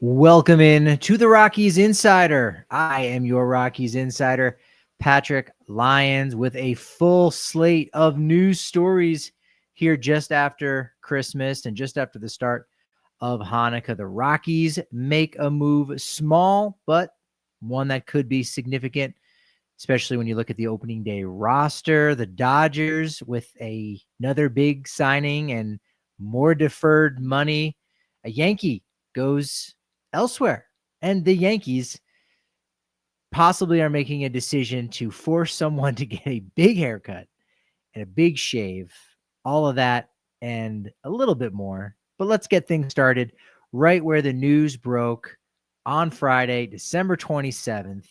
Welcome in to the Rockies Insider. I am your Rockies Insider, Patrick Lyons, with a full slate of news stories here just after Christmas and just after the start of Hanukkah. The Rockies make a move, small, but one that could be significant, especially when you look at the opening day roster. The Dodgers with another big signing and more deferred money. A Yankee goes elsewhere. And the Yankees possibly are making a decision to force someone to get a big haircut and a big shave, all of that and a little bit more. But let's get things started right where the news broke on Friday, December 27th.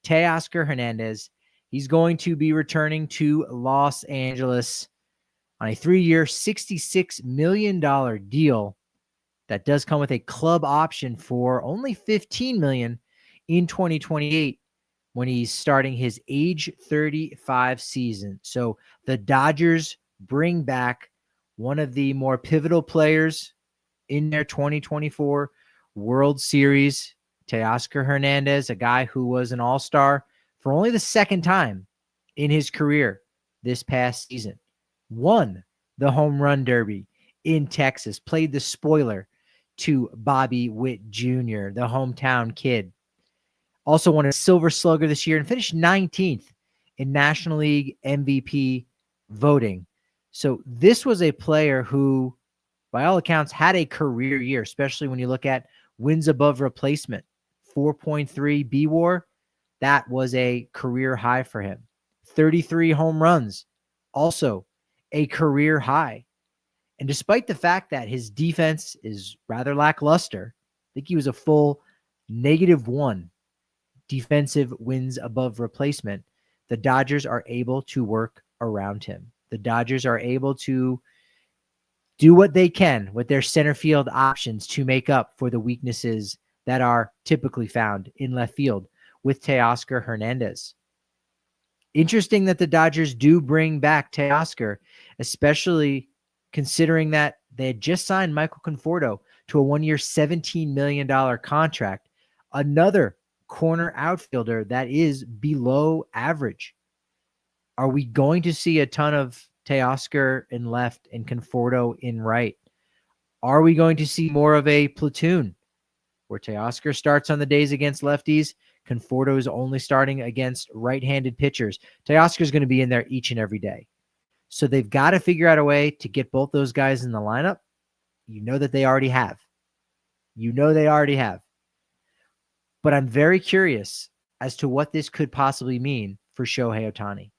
Teoscar Hernández, he's going to be returning to Los Angeles on a 3-year, $66 million deal. That does come with a club option for only $15 million in 2028 when he's starting his age 35 season. So the Dodgers bring back one of the more pivotal players in their 2024 World Series, Teoscar Hernández, a guy who was an all-star for only the second time in his career this past season. Won the home run derby in Texas, played the spoiler to Bobby Witt Jr., the hometown kid. Also won a Silver Slugger this year and finished 19th in National League MVP voting. So this was a player who, by all accounts, had a career year, especially when you look at wins above replacement. 4.3 BWAR, that was a career high for him. 33 home runs, also a career high. And despite the fact that his defense is rather lackluster, I think he was a full -1 defensive wins above replacement. The Dodgers are able to work around him. The Dodgers are able to do what they can with their center field options to make up for the weaknesses that are typically found in left field with Teoscar Hernández. Interesting that the Dodgers do bring back Teoscar, especially considering that they had just signed Michael Conforto to a 1-year, $17 million contract, another corner outfielder that is below average. Are we going to see a ton of Teoscar in left and Conforto in right? Are we going to see more of a platoon where Teoscar starts on the days against lefties? Conforto is only starting against right-handed pitchers. Teoscar is going to be in there each and every day. So they've got to figure out a way to get both those guys in the lineup. You know that they already have. But I'm very curious as to what this could possibly mean for Shohei Ohtani.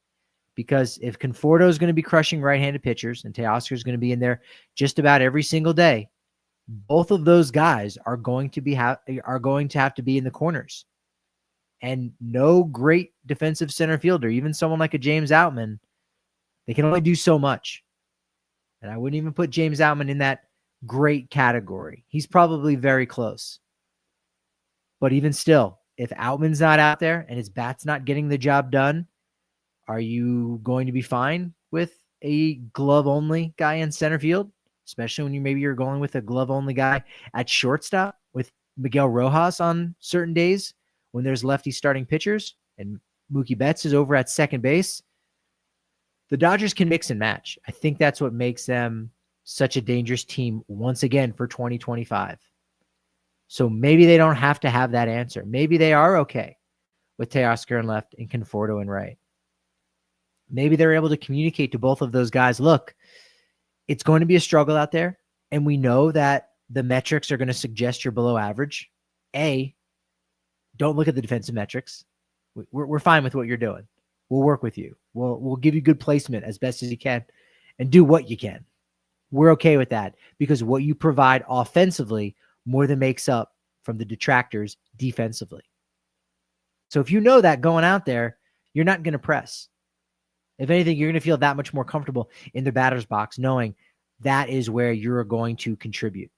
Because if Conforto is going to be crushing right-handed pitchers and Teoscar is going to be in there just about every single day, both of those guys are going to have to be in the corners. And no great defensive center fielder, even someone like a James Outman, they can only do so much. And I wouldn't even put James Outman in that great category. He's probably very close. But even still, if Outman's not out there and his bat's not getting the job done, are you going to be fine with a glove-only guy in center field? Especially when you're going with a glove-only guy at shortstop with Miguel Rojas on certain days when there's lefty starting pitchers and Mookie Betts is over at second base. The Dodgers can mix and match. I think that's what makes them such a dangerous team once again for 2025. So maybe they don't have to have that answer. Maybe they are okay with Teoscar in left and Conforto in right. Maybe they're able to communicate to both of those guys, look, it's going to be a struggle out there, and we know that the metrics are going to suggest you're below average. Don't look at the defensive metrics. We're fine with what you're doing. We'll work with you. We'll give you good placement as best as you can and do what you can. We're okay with that because what you provide offensively more than makes up from the detractors defensively. So if you know that going out there, you're not going to press. If anything, you're going to feel that much more comfortable in the batter's box knowing that is where you're going to contribute.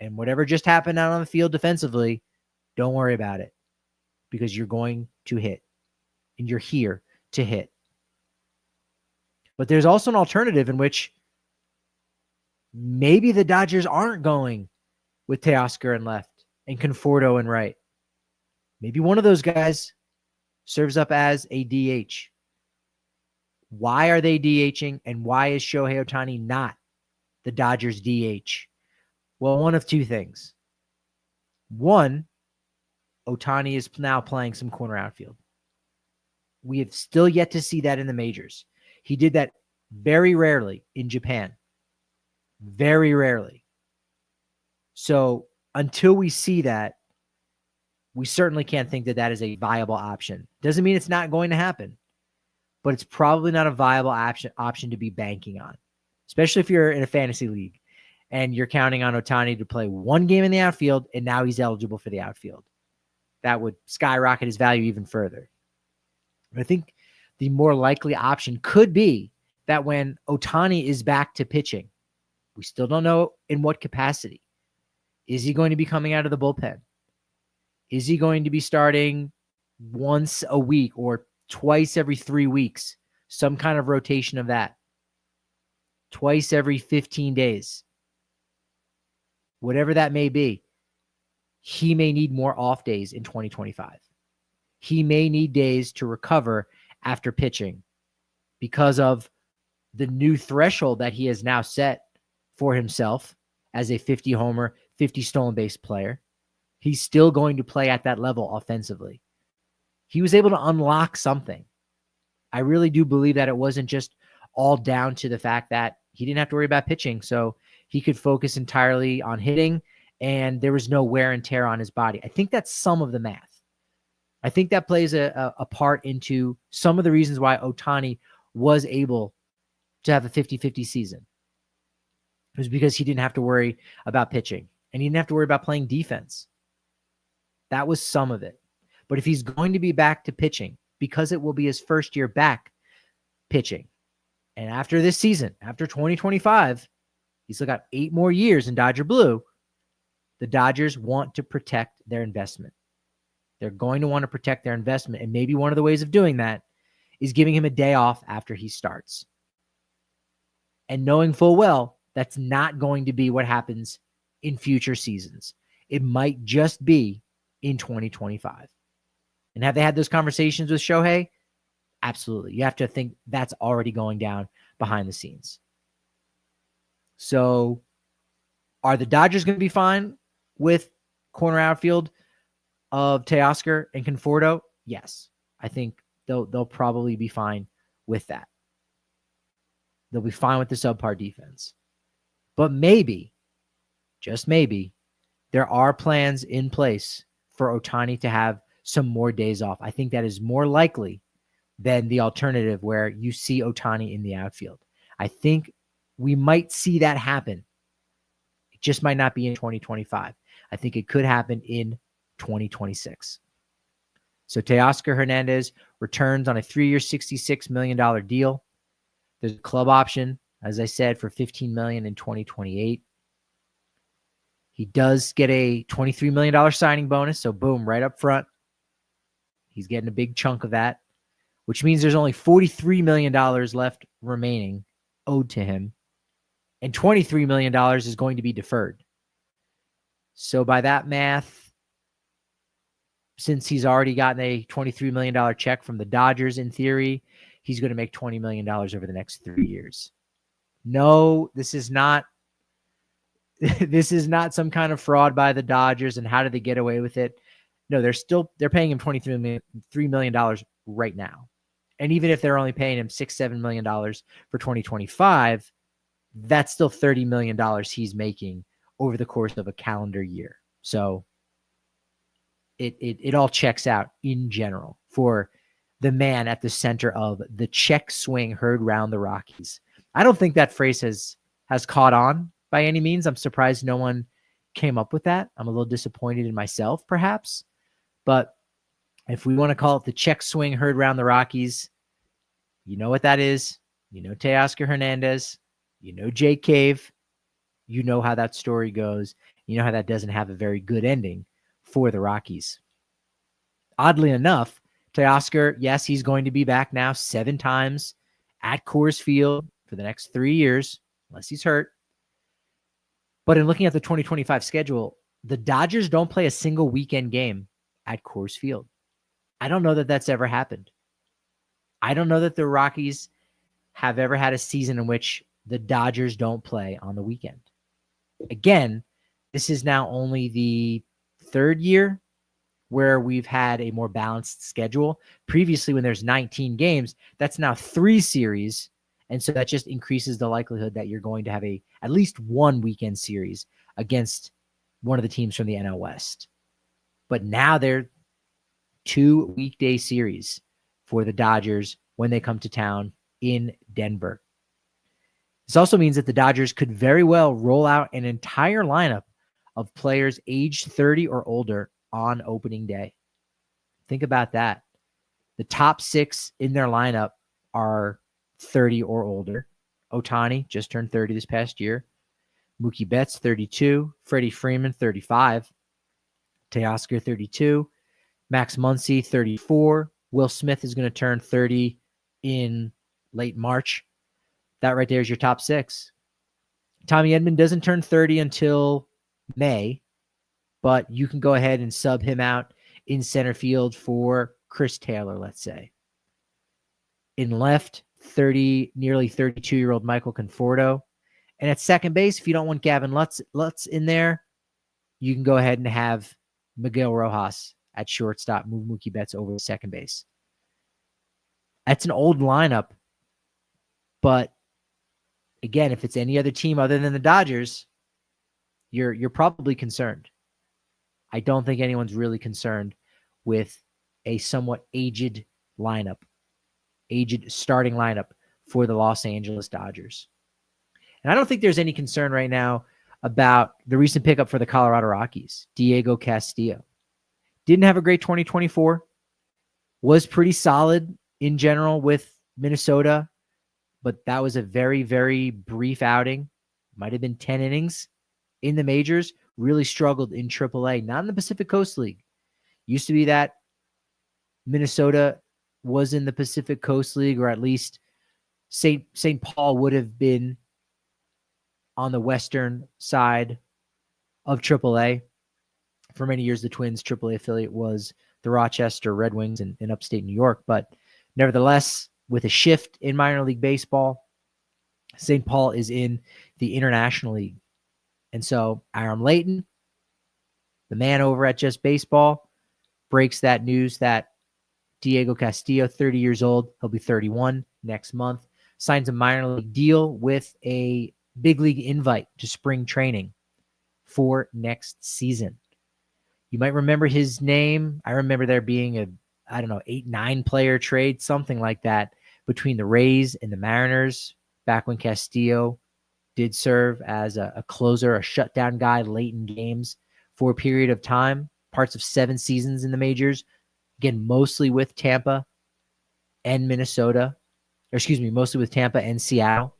And whatever just happened out on the field defensively, don't worry about it because you're going to hit and you're here to hit. But there's also an alternative in which maybe the Dodgers aren't going with Teoscar in left and Conforto and right. Maybe one of those guys serves up as a DH. Why are they DHing, and why is Shohei Ohtani not the Dodgers DH? Well, one of two things. One, Ohtani is now playing some corner outfield. We have still yet to see that in the majors. He did that very rarely in Japan. Very rarely. So until we see that, we certainly can't think that that is a viable option. Doesn't mean it's not going to happen, but it's probably not a viable option to be banking on, especially if you're in a fantasy league and you're counting on Ohtani to play one game in the outfield and now he's eligible for the outfield. That would skyrocket his value even further. I think the more likely option could be that when Ohtani is back to pitching, we still don't know in what capacity. Is he going to be coming out of the bullpen? Is he going to be starting once a week or twice every 3 weeks? Some kind of rotation of that. Twice every 15 days. Whatever that may be, he may need more off days in 2025. He may need days to recover after pitching because of the new threshold that he has now set for himself as a 50 homer, 50 stolen base player. He's still going to play at that level offensively. He was able to unlock something. I really do believe that it wasn't just all down to the fact that he didn't have to worry about pitching, so he could focus entirely on hitting, and there was no wear and tear on his body. I think that's some of the math. I think that plays a part into some of the reasons why Ohtani was able to have a 50-50 season. It was because he didn't have to worry about pitching, and he didn't have to worry about playing defense. That was some of it. But if he's going to be back to pitching, because it will be his first year back pitching, and after this season, after 2025, he's still got 8 more years in Dodger Blue, the Dodgers want to protect their investment. They're going to want to protect their investment, and maybe one of the ways of doing that is giving him a day off after he starts. And knowing full well that's not going to be what happens in future seasons. It might just be in 2025. And have they had those conversations with Shohei? Absolutely. You have to think that's already going down behind the scenes. So are the Dodgers going to be fine with corner outfield of Teoscar and Conforto? Yes. I think they'll probably be fine with that. They'll be fine with the subpar defense. But maybe, just maybe, there are plans in place for Ohtani to have some more days off. I think that is more likely than the alternative where you see Ohtani in the outfield. I think we might see that happen. It just might not be in 2025. I think it could happen in 2026. So Teoscar Hernández returns on a 3-year, $66 million deal. There's a club option, as I said, for $15 million in 2028. He does get a $23 million signing bonus, so boom, right up front. He's getting a big chunk of that, which means there's only $43 million left remaining owed to him, and $23 million is going to be deferred. So by that math, since he's already gotten a $23 million check from the Dodgers in theory, he's going to make $20 million over the next 3 years. No, this is not some kind of fraud by the Dodgers, and how did they get away with it? No, they're paying him $23 million right now. And even if they're only paying him $6-7 million for 2025, that's still $30 million he's making over the course of a calendar year. So it all checks out in general for the man at the center of the check swing heard round the Rockies. I don't think that phrase has caught on by any means. I'm surprised no one came up with that. I'm a little disappointed in myself, perhaps. But if we want to call it the check swing heard round the Rockies, you know what that is. You know Teoscar Hernández. You know Jake Cave. You know how that story goes. You know how that doesn't have a very good ending for the Rockies. Oddly enough, Teoscar, yes, he's going to be back now 7 times at Coors Field for the next 3 years, unless he's hurt. But in looking at the 2025 schedule, The Dodgers don't play a single weekend game at Coors Field. I don't know that that's ever happened. I don't know that the Rockies have ever had a season in which the Dodgers don't play on the weekend. Again, this is now only the third year where we've had a more balanced schedule. Previously, when there's 19 games, that's now 3 series. And so that just increases the likelihood that you're going to have at least one weekend series against one of the teams from the NL West. But now they're 2 weekday series for the Dodgers when they come to town in Denver. This also means that the Dodgers could very well roll out an entire lineup of players aged 30 or older on opening day. Think about that. The top 6 in their lineup are 30 or older. Ohtani just turned 30 this past year. Mookie Betts, 32. Freddie Freeman, 35. Teoscar, 32. Max Muncy, 34. Will Smith is going to turn 30 in late March. That right there is your top 6. Tommy Edman doesn't turn 30 until May, but you can go ahead and sub him out in center field for Chris Taylor, let's say. In left, nearly 32-year-old Michael Conforto. And at second base, if you don't want Gavin Lutz in there, you can go ahead and have Miguel Rojas at shortstop, move Mookie Betts over to second base. That's an old lineup, but again, if it's any other team other than the Dodgers, you're probably concerned. I don't think anyone's really concerned with a somewhat aged starting lineup for the Los Angeles Dodgers. And I don't think there's any concern right now about the recent pickup for the Colorado Rockies, Diego Castillo. Didn't have a great 2024, was pretty solid in general with Minnesota, but that was a very, very brief outing. Might have been 10 innings in the majors. Really struggled in AAA, not in the Pacific Coast League. Used to be that Minnesota was in the Pacific Coast League, or at least St. Paul would have been on the western side of AAA. For many years, the Twins' AAA affiliate was the Rochester Red Wings in upstate New York. But nevertheless, with a shift in minor league baseball, St. Paul is in the International League. And so Aram Layton, the man over at Just Baseball, breaks that news that Diego Castillo, 30 years old, he'll be 31 next month, signs a minor league deal with a big league invite to spring training for next season. You might remember his name. I remember there being 8-9 player trade, something like that, between the Rays and the Mariners back when Castillo did serve as a closer, a shutdown guy late in games for a period of time, parts of 7 seasons in the majors, again, mostly with Tampa and Minnesota, mostly with Tampa and Seattle.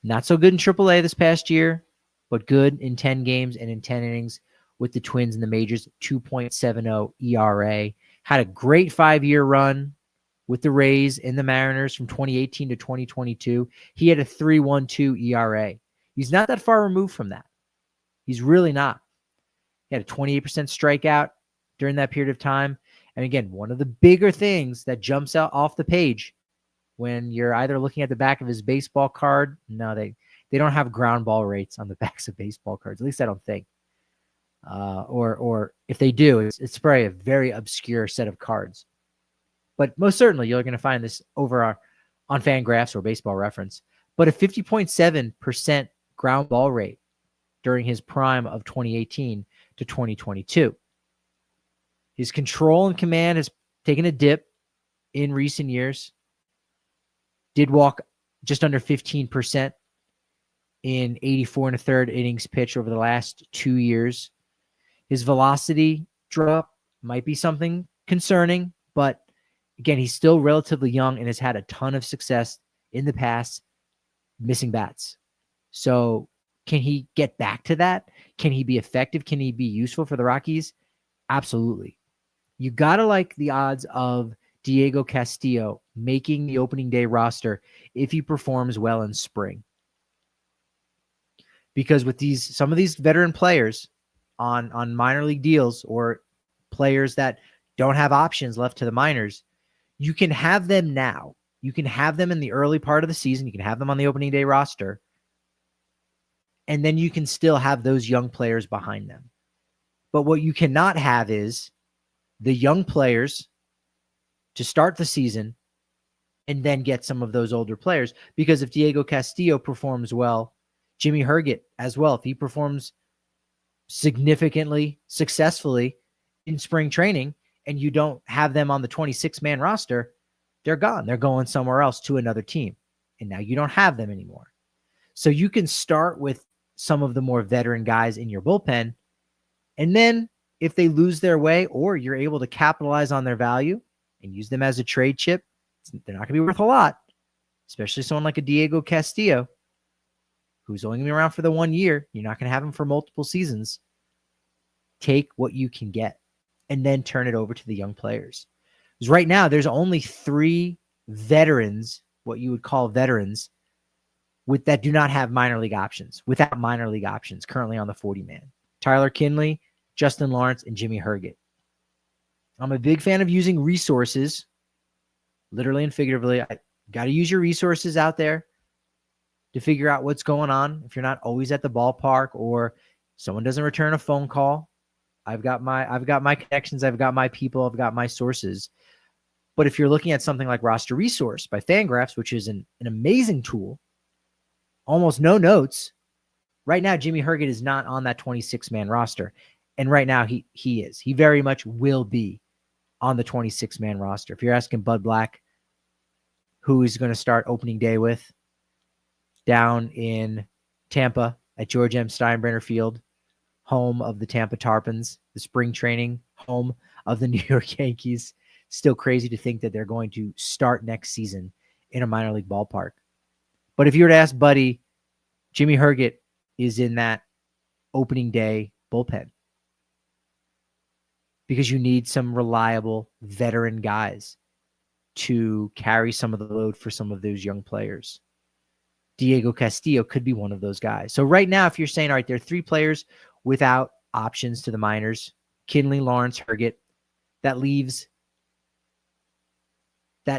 Not so good in AAA this past year, but good in 10 games and in 10 innings with the Twins in the majors, 2.70 ERA. Had a great 5-year run with the Rays and the Mariners from 2018 to 2022. He had a 3.12 ERA. He's not that far removed from that. He's really not. He had a 28% strikeout during that period of time. And again, one of the bigger things that jumps out off the page when you're either looking at the back of his baseball card, no, they don't have ground ball rates on the backs of baseball cards. At least I don't think. Or if they do, it's probably a very obscure set of cards. But most certainly you're going to find this over on Fangraphs or Baseball Reference. But a 50.7% ground ball rate during his prime of 2018 to 2022. His control and command has taken a dip in recent years. Did walk just under 15% in 84 1/3 innings pitched over the last 2 years. His velocity drop might be something concerning, but again, he's still relatively young and has had a ton of success in the past missing bats. So can he get back to that? Can he be effective? Can he be useful for the Rockies? Absolutely. You got to like the odds of Diego Castillo making the opening day roster if he performs well in spring. Because with some of these veteran players on minor league deals or players that don't have options left to the minors, you can have them now. You can have them in the early part of the season. You can have them on the opening day roster. And then you can still have those young players behind them. But what you cannot have is the young players to start the season and then get some of those older players. Because if Diego Castillo performs well, Jimmy Herget as well, if he performs significantly, successfully in spring training, and you don't have them on the 26-man roster, they're gone. They're going somewhere else to another team. And now you don't have them anymore. So you can start with some of the more veteran guys in your bullpen. And then if they lose their way or you're able to capitalize on their value and use them as a trade chip, they're not going to be worth a lot, especially someone like a Diego Castillo, who's only going to be around for the 1 year. You're not going to have him for multiple seasons. Take what you can get and then turn it over to the young players. Because right now, there's only 3 veterans, what you would call veterans, that do not have minor league options, without minor league options currently on the 40-man. Tyler Kinley, Justin Lawrence, and Jimmy Herget. I'm a big fan of using resources, literally and figuratively. I got to use your resources out there to figure out what's going on. If you're not always at the ballpark or someone doesn't return a phone call, I've got my connections, I've got my people, I've got my sources. But if you're looking at something like Roster Resource by Fangraphs, which is an amazing tool, almost no notes. Right now, Jimmy Herget is not on that 26-man roster. And right now, he is. He very much will be on the 26-man roster. If you're asking Bud Black who he's going to start opening day with down in Tampa at George M. Steinbrenner Field, home of the Tampa Tarpons, the spring training home of the New York Yankees. Still crazy to think that they're going to start next season in a minor league ballpark. But if you were to ask Buddy, Jimmy Herget is in that opening day bullpen because you need some reliable veteran guys to carry some of the load for some of those young players. Diego Castillo could be one of those guys. So right now, if you're saying, all right, there are 3 players without options to the minors, Kinley, Lawrence, Herget, that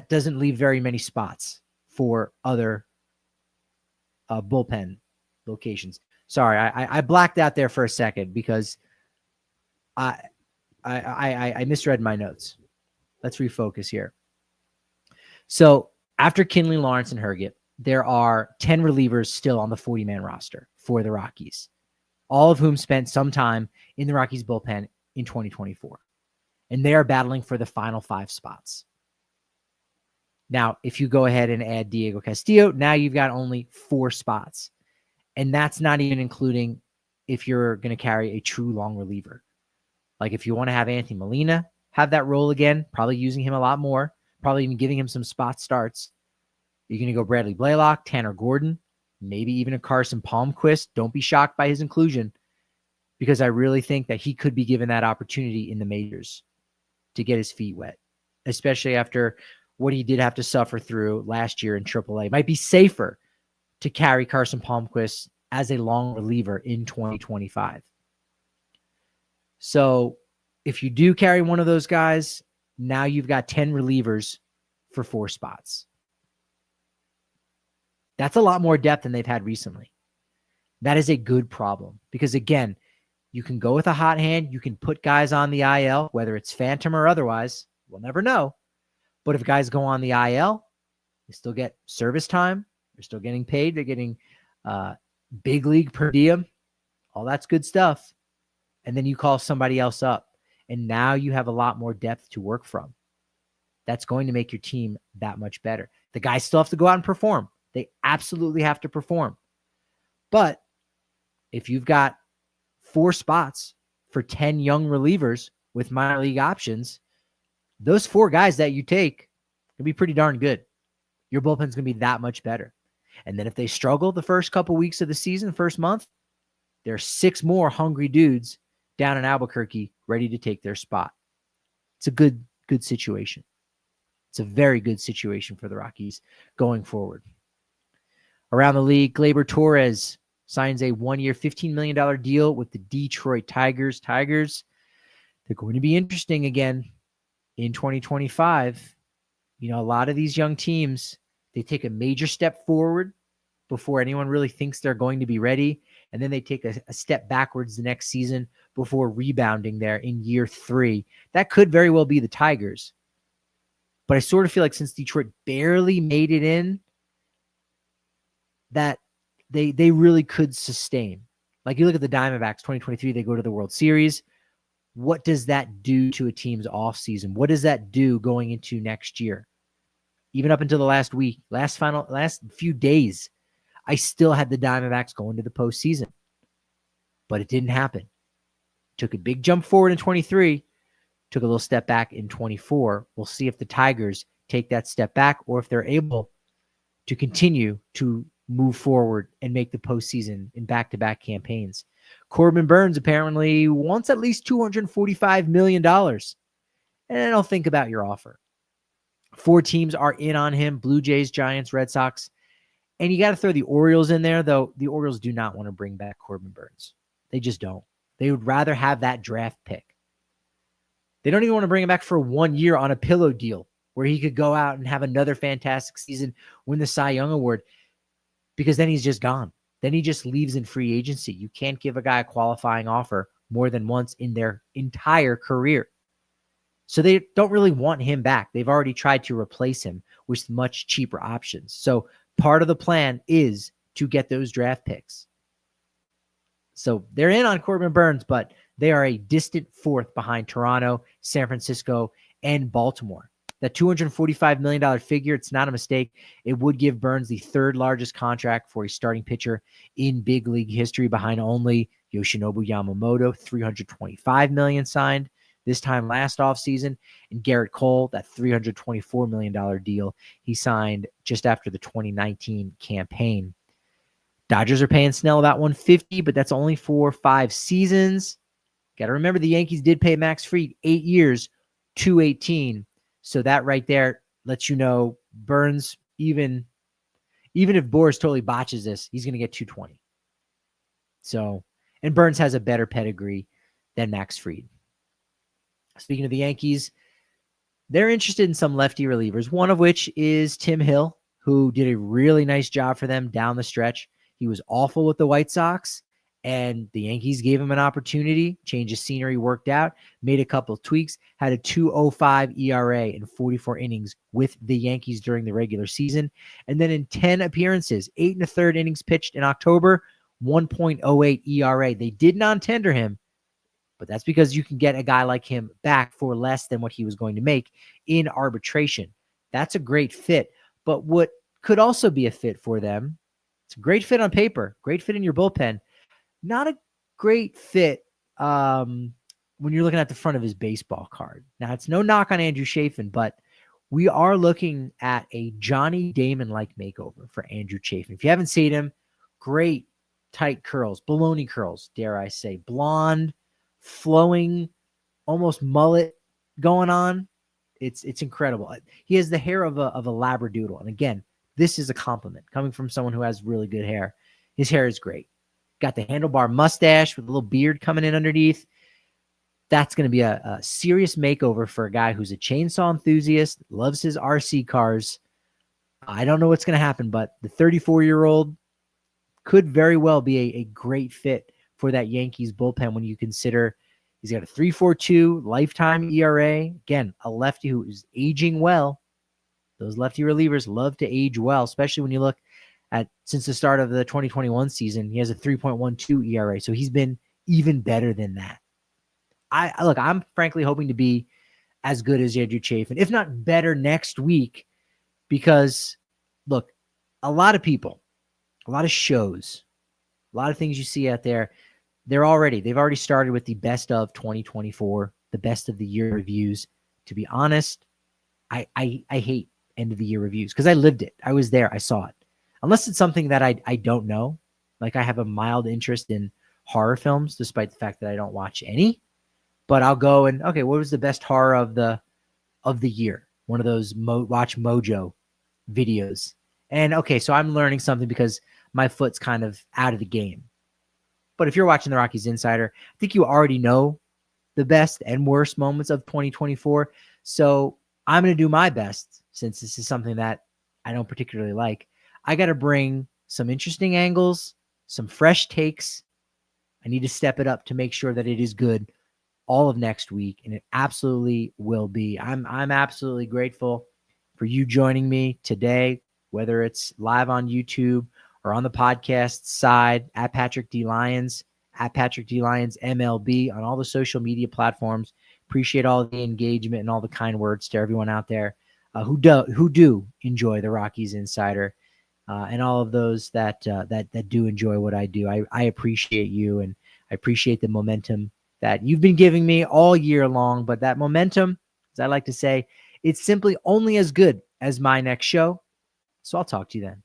doesn't leave very many spots for other bullpen locations. Sorry, I blacked out there for a second because I misread my notes. Let's refocus here. So after Kinley, Lawrence, and Herget, there are 10 relievers still on the 40-man roster for the Rockies, all of whom spent some time in the Rockies bullpen in 2024. And they are battling for the final 5 spots. Now, if you go ahead and add Diego Castillo, now you've got only 4 spots. And that's not even including if you're going to carry a true long reliever. Like if you want to have Anthony Molina have that role again, probably using him a lot more, probably even giving him some spot starts. You're going to go Bradley Blaylock, Tanner Gordon, maybe even a Carson Palmquist. Don't be shocked by his inclusion because I really think that he could be given that opportunity in the majors to get his feet wet, especially after what he did have to suffer through last year in AAA. It might be safer to carry Carson Palmquist as a long reliever in 2025. So if you do carry one of those guys, now you've got 10 relievers for 4 spots. That's a lot more depth than they've had recently. That is a good problem because, again, you can go with a hot hand. You can put guys on the IL, whether it's phantom or otherwise. We'll never know. But if guys go on the IL, they still get service time. They're still getting paid. They're getting big league per diem. All that's good stuff. And then you call somebody else up. And now you have a lot more depth to work from. That's going to make your team that much better. The guys still have to go out and perform. They absolutely have to perform. But if you've got 4 spots for 10 young relievers with minor league options, those 4 guys that you take can be pretty darn good. Your bullpen's going to be that much better. And then if they struggle the first couple weeks of the season, first month, there are 6 more hungry dudes down in Albuquerque ready to take their spot. It's a good situation. It's a very good situation for the Rockies going forward. Around the league, Gleyber Torres signs a 1-year, $15 million deal with the Detroit Tigers. They're going to be interesting again in 2025. A lot of these young teams, they take a major step forward before anyone really thinks they're going to be ready. And then they take a step backwards the next season before rebounding there in year 3. That could very well be the Tigers. But I sort of feel like since Detroit barely made it in, that they really could sustain. Like you look at the Diamondbacks, 2023, they go to the World Series. What does that do to a team's offseason? What does that do going into next year? Even up until the last week, last few days, I still had the Diamondbacks going to the postseason. But it didn't happen. Took a big jump forward in 23, took a little step back in 24. We'll see if the Tigers take that step back or if they're able to continue to move forward and make the postseason in back-to-back campaigns. Corbin Burnes apparently wants at least $245 million. And I'll think about your offer. 4 teams are in on him: Blue Jays, Giants, Red Sox. And you got to throw the Orioles in there, though the Orioles do not want to bring back Corbin Burnes. They just don't. They would rather have that draft pick. They don't even want to bring him back for 1 year on a pillow deal where he could go out and have another fantastic season, win the Cy Young Award, because then he's just gone. Then he just leaves in free agency. You can't give a guy a qualifying offer more than once in their entire career. So they don't really want him back. They've already tried to replace him with much cheaper options. So part of the plan is to get those draft picks. So they're in on Corbin Burnes, but they are a distant 4th behind Toronto, San Francisco, and Baltimore. That $245 million figure, it's not a mistake. It would give Burnes the 3rd largest contract for a starting pitcher in big league history, behind only Yoshinobu Yamamoto, $325 million signed this time last offseason, and Garrett Cole, that $324 million deal he signed just after the 2019 campaign. Dodgers are paying Snell about $150, but that's only for 5 seasons. Got to remember the Yankees did pay Max Fried 8 years, $218. So that right there lets you know Burnes, even if Boras totally botches this, he's going to get $220. So, and Burnes has a better pedigree than Max Fried. Speaking of the Yankees, they're interested in some lefty relievers, one of which is Tim Hill, who did a really nice job for them down the stretch. He was awful with the White Sox, and the Yankees gave him an opportunity. Change of scenery worked out, made a couple of tweaks, had a 2.05 ERA in 44 innings with the Yankees during the regular season. And then in 10 appearances, 8 1/3 innings pitched in October, 1.08 ERA. They did non-tender him, but that's because you can get a guy like him back for less than what he was going to make in arbitration. That's a great fit. But what could also be a fit for them, it's a great fit on paper, great fit in your bullpen, not a great fit when you're looking at the front of his baseball card. Now, it's no knock on Andrew Chafin, but we are looking at a Johnny Damon-like makeover for Andrew Chafin. If you haven't seen him, great tight curls, baloney curls, dare I say, blonde, flowing, almost mullet going on. It's incredible. He has the hair of a Labradoodle. And again, this is a compliment coming from someone who has really good hair. His hair is great. Got the handlebar mustache with a little beard coming in underneath. That's going to be a serious makeover for a guy who's a chainsaw enthusiast, loves his RC cars. I don't know what's going to happen, but the 34-year-old could very well be a great fit for that Yankees bullpen when you consider he's got a 3.42 lifetime ERA. Again, a lefty who is aging well. Those lefty relievers love to age well, especially when you look at since the start of the 2021 season, he has a 3.12 ERA. So he's been even better than that. I'm frankly hoping to be as good as Andrew Chafin, if not better next week, because look, a lot of people, a lot of shows, a lot of things you see out there, they've already started with the best of 2024, the best of the year reviews. To be honest, I hate end of the year reviews because I lived it. I was there. I saw it. Unless it's something that I don't know. Like I have a mild interest in horror films, despite the fact that I don't watch any. But I'll go and, okay, what was the best horror of the year? One of those Watch Mojo videos. And okay, so I'm learning something because my foot's kind of out of the game. But if you're watching the Rockies Insider, I think you already know the best and worst moments of 2024. So I'm going to do my best, since this is something that I don't particularly like. I got to bring some interesting angles, some fresh takes. I need to step it up to make sure that it is good all of next week, and it absolutely will be. I'm absolutely grateful for you joining me today, whether it's live on YouTube or on the podcast side, at Patrick D. Lyons, at Patrick D. Lyons MLB, on all the social media platforms. Appreciate all the engagement and all the kind words to everyone out there who do enjoy the Rockies Insider, and all of those that do enjoy what I do. I appreciate you, and I appreciate the momentum that you've been giving me all year long. But that momentum, as I like to say, it's simply only as good as my next show. So I'll talk to you then.